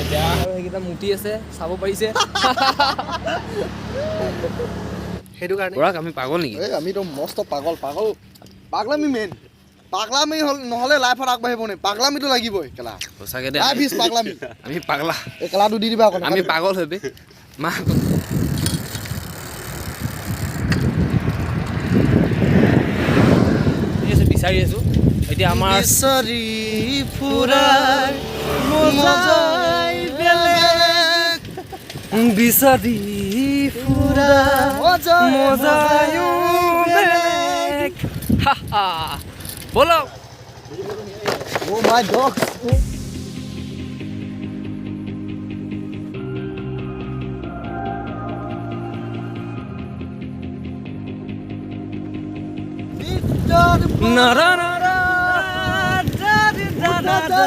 আৰু সেইকেইটা মুটি আছে চাব পাৰিছে সেইটো কাৰণে পৰাগ আমি পাগল নেকি আমিতো মস্ত পাগল পাগলামি মেইন পাগলামি নহ'লে লাইফত আগবাঢ়িব নে পাগলামিটো লাগিবই কেলা সঁচাকৈ দে লাইফ ইজ পাগলামি আমি পাগলা এই কেলাটো দি দিবা আকৌ আমি পাগল হৈ বে মা বিচাৰি আছোঁ এতিয়া আমাৰ বিচাৰি ফুৰাৰ মজাই বেলেগ বিচাৰি ফুৰা মজায়ো বেলেগ বলো Oh my God na ra ra ra da da da da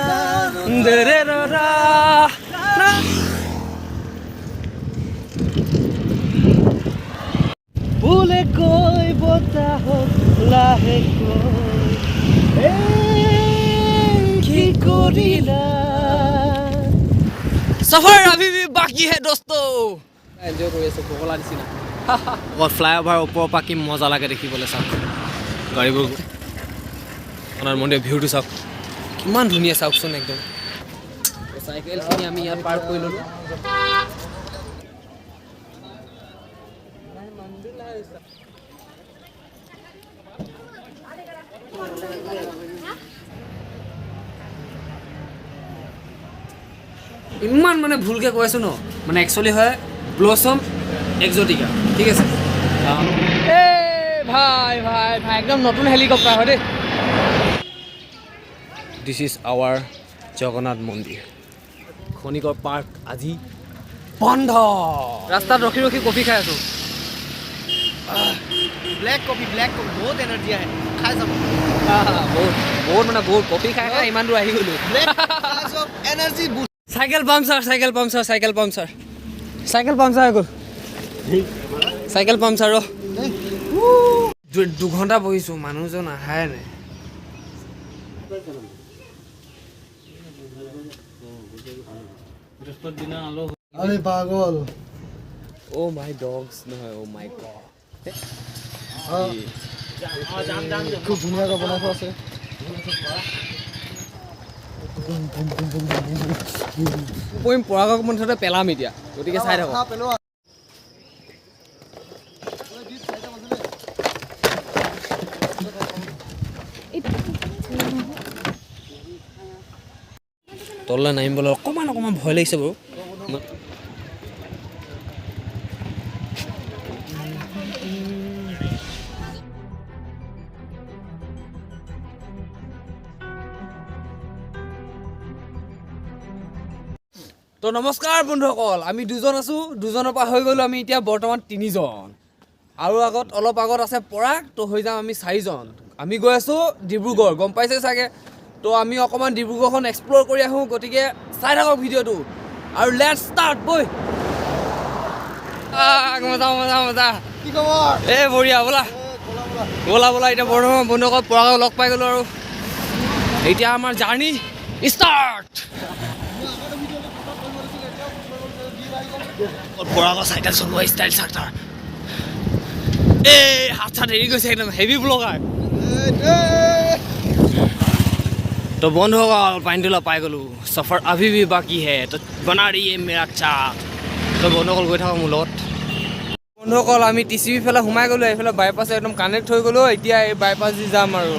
da re ra ra bule koi botahot lahe koi ki korila safar abhi bhi baki hai dosto enjoy kori aso pogola disina और flyover ऊपर पा कि मजा लागे देखिबले सा गाड़ीबो ओनार मन्दिर ভিউটো চাওক কিমান ধুনিয়া চাওকচোন একদম সাইকেল খিনি আমি ইয়াত পাৰ্ক কৰি ললো ইমান মানে ভুলকে কৈছো ন মানে একচুয়ালি হয় ব্লসম एक्सोटिका ठीक है ए भाई भाई भाई एकदम नतुन हेलिकप्टार है दे दिस इज आवर जगन्नाथ मंदिर खनिकर पार्क আজি बंध रास्ता रखी रखी कॉफी खाई आसो ब्लैक कॉफी बहुत एनर्जी है खाई सब बहुत माने बहुत कॉफी खाई खाई इमान दूर आही गलो black of energy cycle puncture हो गल साइकेल पंचर दो घंटा बहिसु मानुहजन आहाय नै अरे पागल ओ माय डॉग्स নহয় ओ माय गॉड খুব ধুনীয়াকৈ বনাই থোৱা আছে পইম পৰাগক মনতে পেলাম এতিয়া গতিকে চাই থাকক তললৈ নামিবলৈ অকণমান ভয় লাগিছে বাৰু তো নমস্কাৰ বন্ধুসকল আমি দুজন আছো দুজনৰ পৰা হৈ গ'লো আমি এতিয়া বৰ্তমান তিনিজন আৰু অলপ আগত আছে পৰাগ তো হৈ যাম আমি চাৰিজন আমি গৈ আছো ডিব্ৰুগড় গম পাইছে চাগে তো আমি অকমান ডিব্ৰুগড়খন এক্সপ্লোৰ কৰি আহো গতিকে চাই থাকক ভিডিঅ'টো আৰু লেটস ষ্টাৰ্ট বই মজা কি খবৰ এ বঢ়িয়া বলা এতিয়া বৰ্তমান বন্ধুসকল পৰাগক লগ পাই গ'লো আৰু এতিয়া আমাৰ জাৰ্ণি ষ্টাৰ্ট পৰাগৰ চাইকেল চলোৱা ষ্টাইল চাৰ্টাৰ এই হাত চাত হেৰি গৈছে একদম হেভি ব্লগাৰ तो বন্ধুসকল পাইনটোলা পাই গ'লো সফৰ अभी भी बाकी है तो बना रही है मेरा चाक তো বন্ধুসকল গৈ থাকক মোৰ লগত বন্ধুসকল আমি টিচিবি ফেলে সোমাই গ'লো এইফালে বাইপাছে একদম কানেক্ট হৈ গ'লো এতিয়া এই বাইপাছ দি যাম আৰু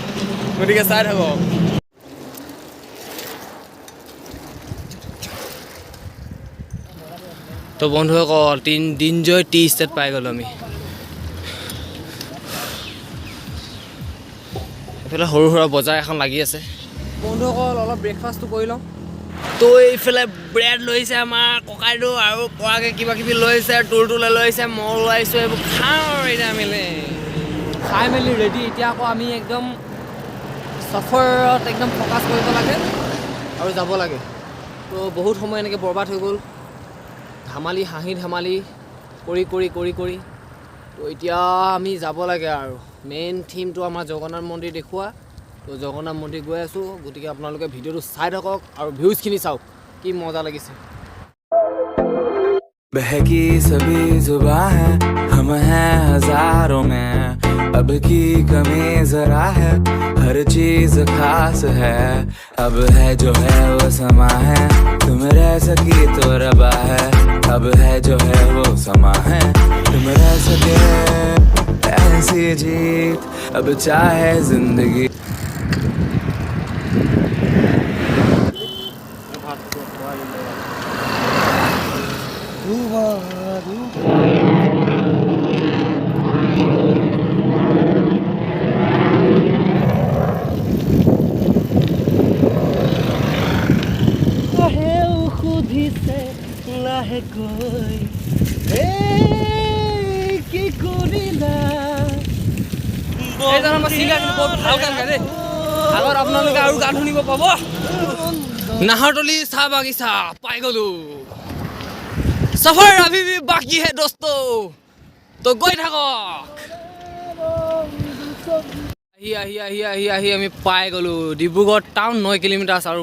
গতিকে চাই থাকক তো বন্ধুসকল দিনজয় টি ষ্টেট পাই গ'লো আমি এইফালে সৰু সুৰা বজাৰ এখন লাগি আছে বন্ধুসকল অলপ ব্ৰেকফাষ্টটো কৰি লওঁ তো এইফালে ব্ৰেড লৈছে আমাৰ ককাইটো আৰু পৰাগে কিবা কিবি লৈছে টুলটুলে লৈছে মই লৈছোঁ এইবোৰ খাওঁ আৰু এতিয়া খাই মেলি ৰেডি এতিয়া আকৌ আমি একদম সফৰত একদম ফ'কাছ কৰিব লাগে আৰু যাব লাগে তো বহুত সময় এনেকৈ বৰবাদ হৈ গ'ল ধেমালি হাঁহি ধেমালি কৰি তো এতিয়া আমি যাব লাগে আৰু মেইন থিমটো আমাৰ জগন্নাথ মন্দিৰ দেখুওৱা তো জগন্নাথ মন্দিৰ গৈ আছোঁ গতিকে আপোনালোকে ভিডিঅ'টো চাই থাকক আৰু ভিউজখিনি চাওক কি মজা লাগিছে बहकी सभी जुबां है हम हैं हजारों में अब की कमी जरा है हर चीज खास है अब है जो है वो समा है तुम रह सकी तो रबा है अब है जो है वो समा है तुम रह सके ऐसी जीत अब चाहे जिंदगी এইজন আমাৰ ছিংগাৰ কিন্তু বহুত ভাল গান গায় দেই আগত আপোনালোকে আৰু গান শুনিব পাব নাহৰতলী চাহ বাগিচা পাই গ'লো সফৰ अभी भी बाकी है दोस्तों তো গৈ থাকক আহি আমি পাই গ'লো ডিব্ৰুগড় টাউন 9 কিলোমিটাৰ আছে আৰু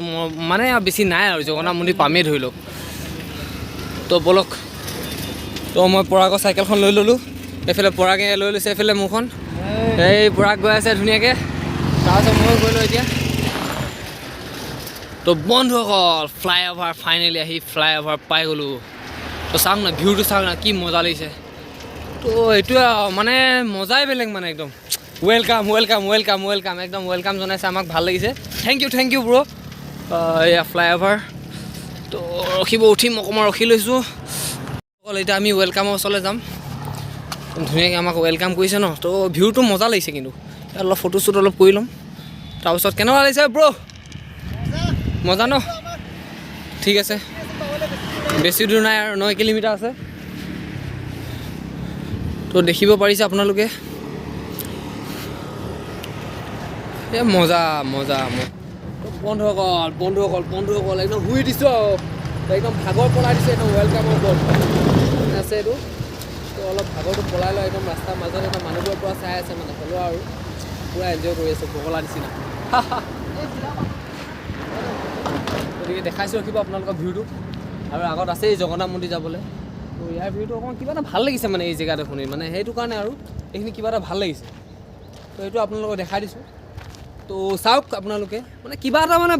মানে বেছি নাই আৰু জগন্নাথ মন্দিৰ পামেই ধৰি লওক তো বলক তো মই পৰাগৰ চাইকেলখন লৈ ল'লোঁ এইফালে পৰাগে লৈ লৈছে এইফালে মোৰখন এই পৰাগ গৈ আছে ধুনীয়াকৈ তাৰপিছত মই গ'লোঁ এতিয়া তো বন্ধুসকল ফ্লাইঅভাৰ ফাইনেলি আহি ফ্লাইঅভাৰ পাই গ'লোঁ তো চাওক না ভিউটো চাওক না কি মজা লাগিছে তো এইটোৱে মানে মজাই বেলেগ মানে একদম ৱেলকাম একদম ৱেলকাম জনাইছে আমাক ভাল লাগিছে থেংক ইউ ব্ৰ' এয়া ফ্লাইঅভাৰ তো উঠিম অকণমান ৰখি লৈছোঁ অকল এতিয়া আমি ৱেলকামৰ ওচৰলৈ যাম ধুনীয়াকৈ আমাক ৱেলকাম কৰিছে ন তো ভিউটো মজা লাগিছে কিন্তু অলপ ফটো শ্বুট অলপ কৰি ল'ম তাৰপিছত কেনেকুৱা লাগিছে ব্ৰ' মজা ন ঠিক আছে বেছি দূৰ নাই আৰু 9 কিলোমিটাৰ আছে তো দেখিব পাৰিছে আপোনালোকে এই মজা বন্ধুসকল একদম শুই দিছোঁ আৰু একদম ভাগৰ পলাই দিছোঁ একদম ৱেলকামৰ ওপৰত আছে এইটো তো অলপ ভাগৰটো পলাই লয় একদম ৰাস্তাৰ মাজত একদম মানুহবোৰৰ পৰা চাই আছে মানে হ'লেও আৰু পূৰা এনজয় কৰি আছোঁ বগলা নিচিনা গতিকে দেখাইছোঁ ৰখিব আপোনালোকৰ ভিউটো আৰু আগত আছেই জগন্নাথ মন্দিৰ যাবলৈ তো ইয়াৰ ভিউটো অকণমান কিবা এটা ভাল লাগিছে মানে এই জেগাটো শুনি মানে সেইটো কাৰণে আৰু এইখিনি কিবা এটা ভাল লাগিছে তো এইটো আপোনালোকক দেখাই দিছোঁ তো চাওক আপোনালোকে মানে কিবা এটা মানে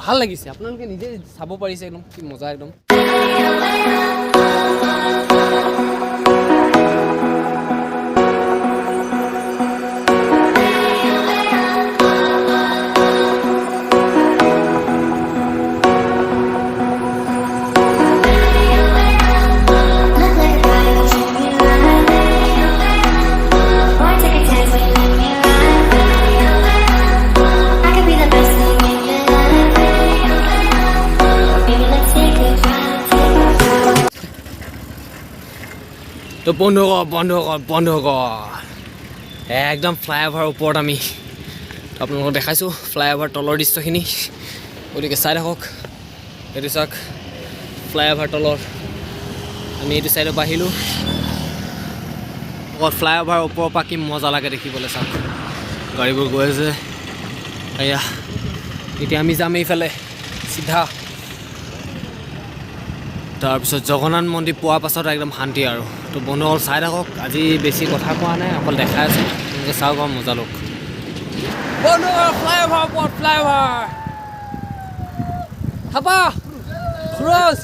ভাল লাগিছে আপোনালোকে নিজে চাব পাৰিছে একদম কি মজা একদম তো বন্ধুসকল একদম ফ্লাইঅভাৰৰ ওপৰত আমি আপোনালোকক দেখাইছোঁ ফ্লাইঅভাৰ তলৰ দৃশ্যখিনি গতিকে চাই থাকক এইটো চাওক ফ্লাইঅভাৰ তলৰ আমি এইটো চাইডৰ পৰা আহিলোঁ অকল ফ্লাইঅভাৰৰ ওপৰৰ পৰা কি মজা লাগে দেখিবলৈ চাওক গাড়ীবোৰ গৈ আছে এয়া এতিয়া আমি যাম এইফালে চিধা তাৰপিছত জগন্নাথ মন্দিৰ পোৱাৰ পাছত একদম শান্তি আৰু তো বন্ধুসকল চাই থাকক আজি বেছি কথা কোৱা নাই অকল দেখাই আছোঁ তেনেকৈ চাওক আৰু মজা লওক বন্ধুসকল ফ্লাইঅভাৰ ওপৰত ফ্লাইঅভাৰ থাপা সুৰজ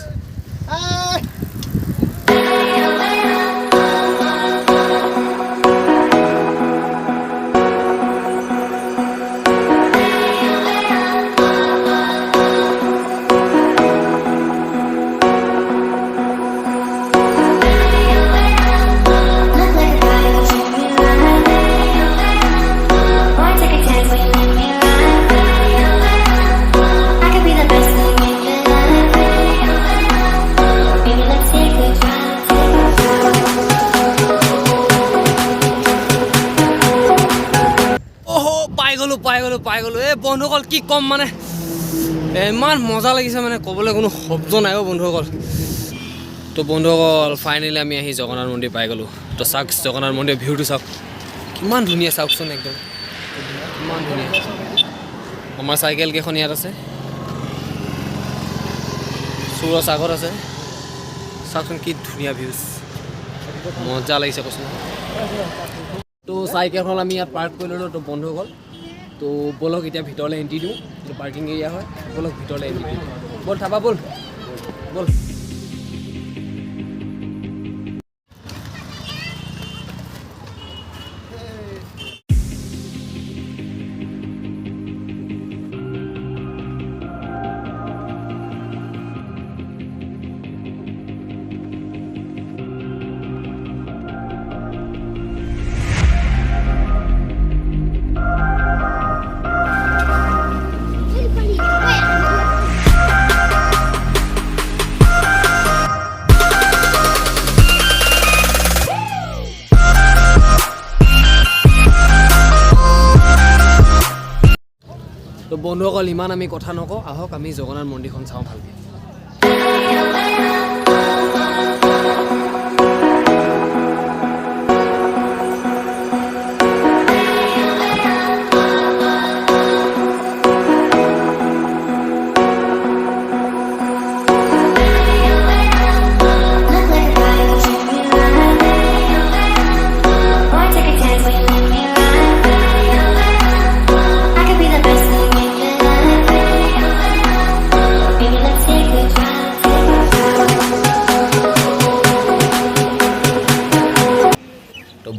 পাই গ'লো এই বন্ধুসকল কি ক'ম মানে ইমান মজা লাগিছে মানে ক'বলৈ কোনো শব্দ নাই বন্ধুসকল তো বন্ধুসকল ফাইনেলি আমি আহি জগন্নাথ মন্দিৰ পাই গ'লোঁ তো চাওক জগন্নাথ মন্দিৰৰ ভিউটো চাওক কিমান ধুনীয়া চাওকচোন একদম কিমান ধুনীয়া আমাৰ চাইকেল কেইখন ইয়াত আছে সুৰজ আগত আছে চাওকচোন কি ধুনীয়া ভিউজ, মজা লাগিছে কৈছোঁ। তো চাইকেলখন আমি ইয়াত পাৰ্ক কৰি ল'লোঁ। তো বন্ধুসকল, তো ব'লক এতিয়া ভিতৰলৈ এণ্ট্ৰি দিওঁ। এইটো পাৰ্কিং এৰিয়া হয়, ব'লক ভিতৰলৈ এণ্ট্ৰি দিওঁ। ব'ল থাপা ব'ল ব'ল। তো বন্ধুসকল, ইমান আমি কথা নকওঁ, আহক আমি জগন্নাথ মন্দিৰখন চাওঁ ভালকৈ।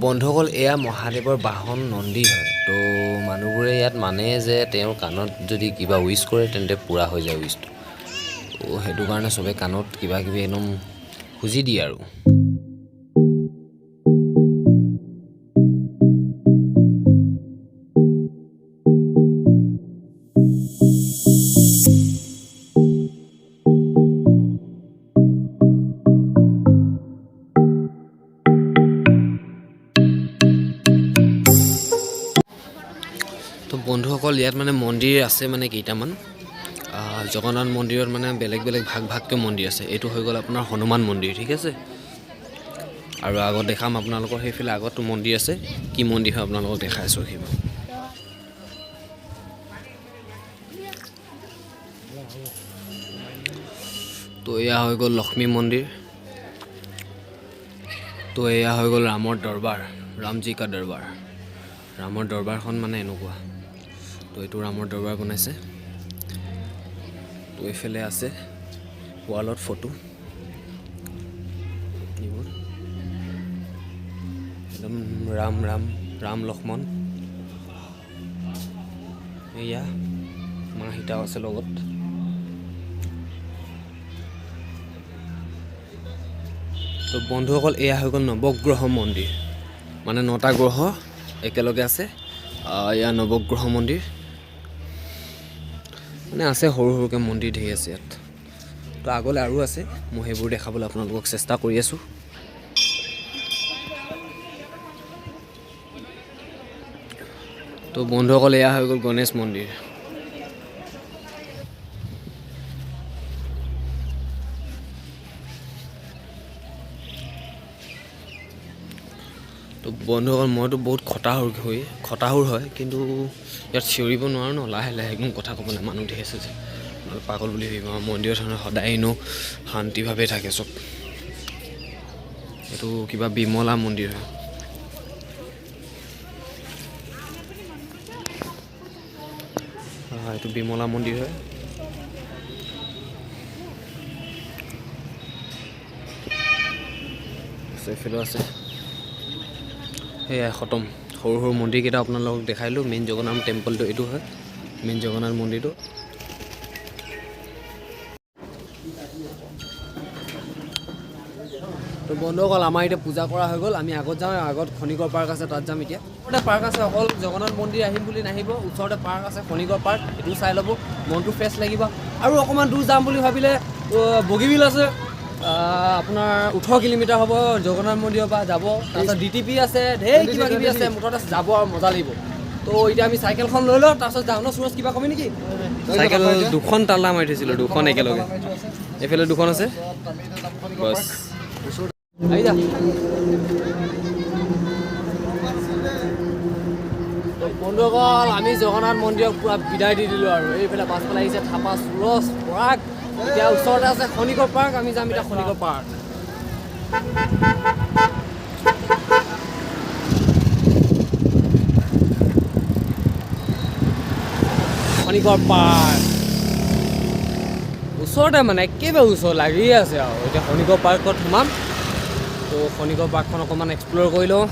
বন্ধুসকল, এয়া মহাদেৱৰ বাহন নন্দী হয়। তো মানুহবোৰে ইয়াত মানে যে তেওঁৰ কাণত যদি কিবা উইচ কৰে তেন্তে পূৰা হৈ যায় উইচটো। তো সেইটো কাৰণে চবে কাণত কিবা কিবি একদম খুজি দিয়ে আৰু। তো বন্ধুসকল, ইয়াত মানে মন্দিৰ আছে মানে কেইটামান। জগন্নাথ মন্দিৰত মানে বেলেগ বেলেগ ভাগকৈ মন্দিৰ আছে। এইটো হৈ গ'ল আপোনাৰ হনুমান মন্দিৰ, ঠিক আছে। আৰু আগত দেখাম আপোনালোকৰ, সেইফালে আগতো মন্দিৰ আছে। কি মন্দিৰ হয় আপোনালোকক দেখাই আছোঁ সেইবোৰ। তো এয়া হৈ গ'ল লক্ষ্মী মন্দিৰ। তো এয়া হৈ গ'ল ৰামৰ দৰবাৰ, ৰামজী কা দৰবাৰ। ৰামৰ দৰবাৰখন মানে এনেকুৱা। তো এইটো ৰামৰ দৰবাৰ বনাইছে। তো এইফালে আছে ৱালত ফটো, একদম ৰাম ৰাম ৰাম লক্ষ্মণ। এয়া মা সীতাও আছে লগত। তো বন্ধুসকল, এয়া হৈ গ'ল নৱগ্ৰহ মন্দিৰ, মানে 9টা গ্ৰহ একেলগে আছে। এয়া নৱগ্ৰহ মন্দিৰ, মানে আছে সৰু সৰুকৈ মন্দিৰ ধেৰ আছে ইয়াত। তো আগলৈ আৰু আছে, মই সেইবোৰ দেখাবলৈ আপোনালোকক চেষ্টা কৰি আছোঁ। তো বন্ধুসকল, এয়া হৈ গ'ল গণেশ মন্দিৰ। তো বন্ধুসকল, মইতো বহুত খটাসুৰ হয়, কিন্তু ইয়াত চিঞৰিব নোৱাৰোঁ ন, লাহে লাহে একদম কথা ক'বলৈ মানুহ ধেৰ আছে যে, পাগল বুলি ভাবিব। মন্দিৰত সদায় এনেও শান্তিভাৱে থাকে চব। এইটো কিবা বিমলা মন্দিৰ হয়। এইটো বিমলা মন্দিৰ হয়। এইফালেও আছে। সেয়াই খতম। সৰু সৰু মন্দিৰকেইটা আপোনালোকক দেখাইলোঁ। মেইন জগন্নাথ টেম্পলটো এইটো হয়, মেইন জগন্নাথ মন্দিৰটো। তো বন্ধুসকল, আমাৰ এতিয়া পূজা কৰা হৈ গ'ল। আমি আগত যাওঁ, আগত খনিকৰ পাৰ্ক আছে, তাত যাম এতিয়া। ওচৰতে পাৰ্ক আছে, অকল জগন্নাথ মন্দিৰ আহিম বুলি নাহিব। ওচৰতে পাৰ্ক আছে, খনিকৰ পাৰ্ক, এইটো চাই ল'ব, মনটো ফ্ৰেছ লাগিব। আৰু অকণমান দূৰ যাম বুলি ভাবিলে বগীবিল আছে, আপোনাৰ 18 কিলোমিটাৰ হ'ব জগন্নাথ মন্দিৰৰ পৰা যাব। তাৰপিছত DTP আছে, ঢেৰ কিবা কিবি আছে, মুঠতে যাব আৰু মজা লাগিব। তো এতিয়া আমি চাইকেলখন লৈ লওঁ, তাৰপিছত যাওঁ ন। সুৰজ, কিবা কবি নেকি? চাইকেল 2খন তাল্লা মাৰি থৈছিলোঁ, 2খন একেলগে। এইফালে 2খন আছে, বছ আহি যা। বন্ধুসকল, আমি জগন্নাথ মন্দিৰক পূৰা বিদায় দি দিলোঁ আৰু। এইফালে পাছফালে আহিছে থাপা, সুৰজ, পৰাগ। এতিয়া ওচৰতে আছে খনিকৰ পাৰ্ক, আমি যাম এতিয়া খনিকৰ পাৰ্ক। খনিকৰ পাৰ্ক ওচৰতে মানে একেবাৰে ওচৰ লাগিয়ে আছে আৰু এতিয়া খনিকৰ পাৰ্কত সোমাম তো খনিকৰ পাৰ্কখন অকণমান এক্সপ্ল'ৰ কৰি লওঁ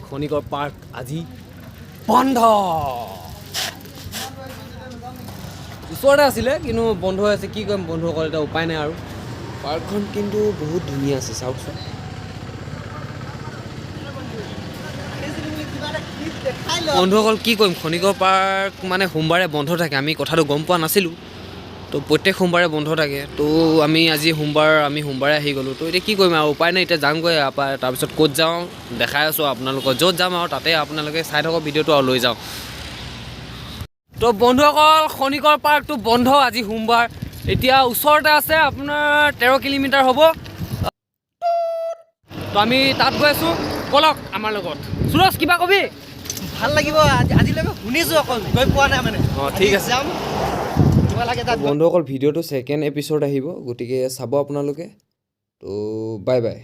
খনিকৰ পাৰ্ক আজি বন্ধ ওচৰতে আছিলে কিন্তু বন্ধ হৈ আছে কি কৰিম বন্ধুসকল এতিয়া উপায় নাই আৰু পাৰ্কখন কিন্তু বহুত ধুনীয়া আছে চাওকচোন বন্ধুসকল কি কৰিম খনিকৰ পাৰ্ক মানে সোমবাৰে বন্ধ থাকে আমি কথাটো গম পোৱা নাছিলোঁ তো প্ৰত্যেক সোমবাৰে বন্ধ থাকে তো আমি আজি সোমবাৰে আহি গ'লোঁ তো এতিয়া কি কৰিম আৰু উপায় নাই এতিয়া যামগৈ ইয়াৰ পৰা তাৰপিছত ক'ত যাওঁ দেখাই আছোঁ আপোনালোকক য'ত যাম আৰু তাতে আপোনালোকে চাই থাকক ভিডিঅ'টো আৰু লৈ যাওঁ তো বন্ধুসকল খনিকৰ পাৰ্কটো বন্ধ আজি সোমবাৰ এতিয়া ওচৰতে আছে আপোনাৰ 13 কিলোমিটাৰ হ'ব তো আমি তাত গৈ আছোঁ ব'লক আমাৰ লগত সুৰজ কিবা কবি ভাল লাগিব আজিলৈকে শুনিছোঁ অকল গৈ পোৱা নাই মানে অঁ ঠিক আছে যাম কিবা লাগে তাত বন্ধুসকল ভিডিঅ'টো ছেকেণ্ড এপিছ'ড আহিব গতিকে চাব আপোনালোকে তো বাই বাই